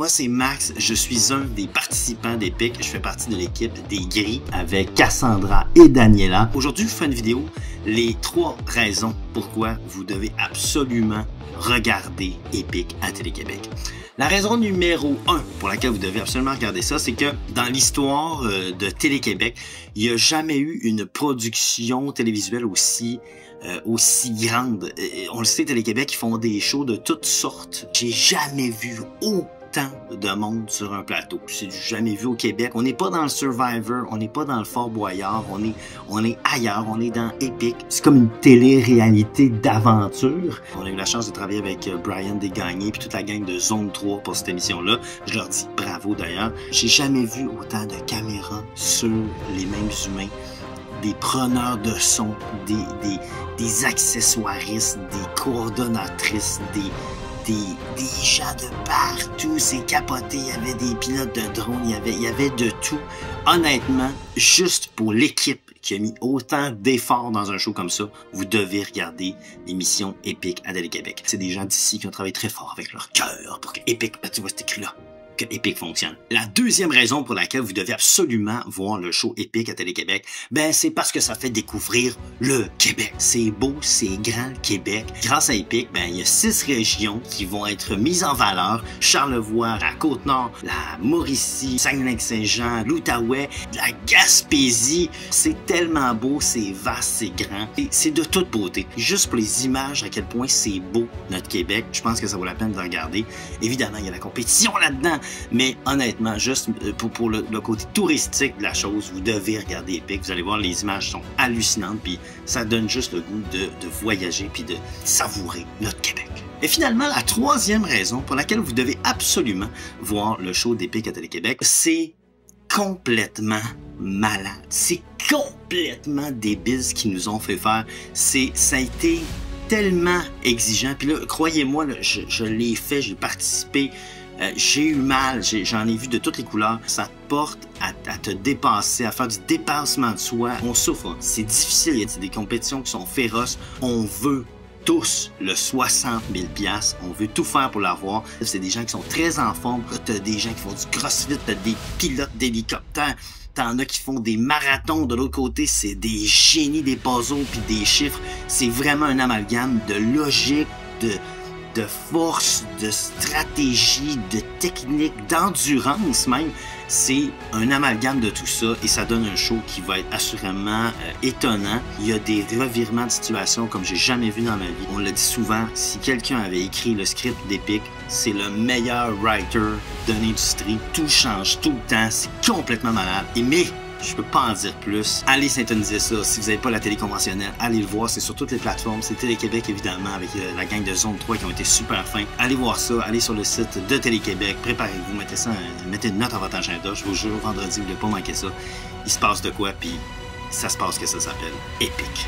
moi c'est Max, je suis un des participants d'Epic, je fais partie de l'équipe des Gris avec Cassandra et Daniela. Aujourd'hui, je vous fais une vidéo, les 3 raisons pourquoi vous devez absolument regarder Epic à Télé-Québec. La raison numéro 1 pour laquelle vous devez absolument regarder ça, c'est que dans l'histoire de Télé-Québec, il n'y a jamais eu une production télévisuelle aussi grande. On le sait, Télé-Québec, ils font des shows de toutes sortes. J'ai jamais vu autant de monde sur un plateau. J'ai jamais vu au Québec. On n'est pas dans le Survivor, on n'est pas dans le Fort Boyard, on est ailleurs, on est dans Epic. C'est comme une télé-réalité d'aventure. On a eu la chance de travailler avec Brian Desgagnés puis toute la gang de Zone 3 pour cette émission-là. Je leur dis bravo d'ailleurs. J'ai jamais vu autant de caméras sur les mêmes humains, des preneurs de son, des accessoiristes, des coordonnatrices, des gens de partout, c'est capoté, il y avait des pilotes de drone, il y avait de tout. Honnêtement, juste pour l'équipe qui a mis autant d'efforts dans un show comme ça, vous devez regarder l'émission Epic à Télé-Québec. C'est des gens d'ici qui ont travaillé très fort avec leur cœur pour que Epic, tu vois, c'est écrit là, que Epic fonctionne. La deuxième raison pour laquelle vous devez absolument voir le show Epic à Télé-Québec, ben c'est parce que ça fait découvrir le Québec. C'est beau, c'est grand le Québec. Grâce à Epic, ben il y a 6 régions qui vont être mises en valeur. Charlevoix, la Côte-Nord, la Mauricie, Saguenay-Saint-Jean, l'Outaouais, la Gaspésie. C'est tellement beau, c'est vaste, c'est grand. Et c'est de toute beauté. Juste pour les images, à quel point c'est beau notre Québec, je pense que ça vaut la peine de regarder. Évidemment, il y a la compétition là-dedans. Mais honnêtement, juste pour le côté touristique de la chose, vous devez regarder Epic. Vous allez voir, les images sont hallucinantes, puis ça donne juste le goût de voyager puis de savourer notre Québec. Et finalement, la troisième raison pour laquelle vous devez absolument voir le show d'Epic à Télé-Québec, c'est complètement malade. C'est complètement débile ce qu'ils nous ont fait faire. Ça a été tellement exigeant. Puis là, croyez-moi, je l'ai fait, j'ai participé. J'ai eu mal, j'en ai vu de toutes les couleurs. Ça te porte à te dépasser, à faire du dépassement de soi. On souffre, hein. C'est difficile, il y a des compétitions qui sont féroces. On veut tous le 60 000 $. On veut tout faire pour l'avoir. C'est des gens qui sont très en forme. T'as des gens qui font du crossfit, t'as des pilotes d'hélicoptères. T'en as qui font des marathons de l'autre côté, c'est des génies des puzzles puis des chiffres. C'est vraiment un amalgame de logique, de force, de stratégie, de technique, d'endurance même. C'est un amalgame de tout ça et ça donne un show qui va être assurément étonnant. Il y a des revirements de situation comme j'ai jamais vu dans ma vie. On le dit souvent, si quelqu'un avait écrit le script d'Epic, c'est le meilleur writer de l'industrie. Tout change tout le temps, c'est complètement malade. Mais je peux pas en dire plus. Allez syntoniser ça. Si vous n'avez pas la télé conventionnelle, allez le voir. C'est sur toutes les plateformes. C'est Télé-Québec, évidemment, avec la gang de Zone 3 qui ont été super fins. Allez voir ça. Allez sur le site de Télé-Québec. Préparez-vous. Mettez une note dans votre agenda. Je vous jure, vendredi, vous ne voulez pas manquer ça. Il se passe de quoi, puis ça se passe que ça s'appelle Epic.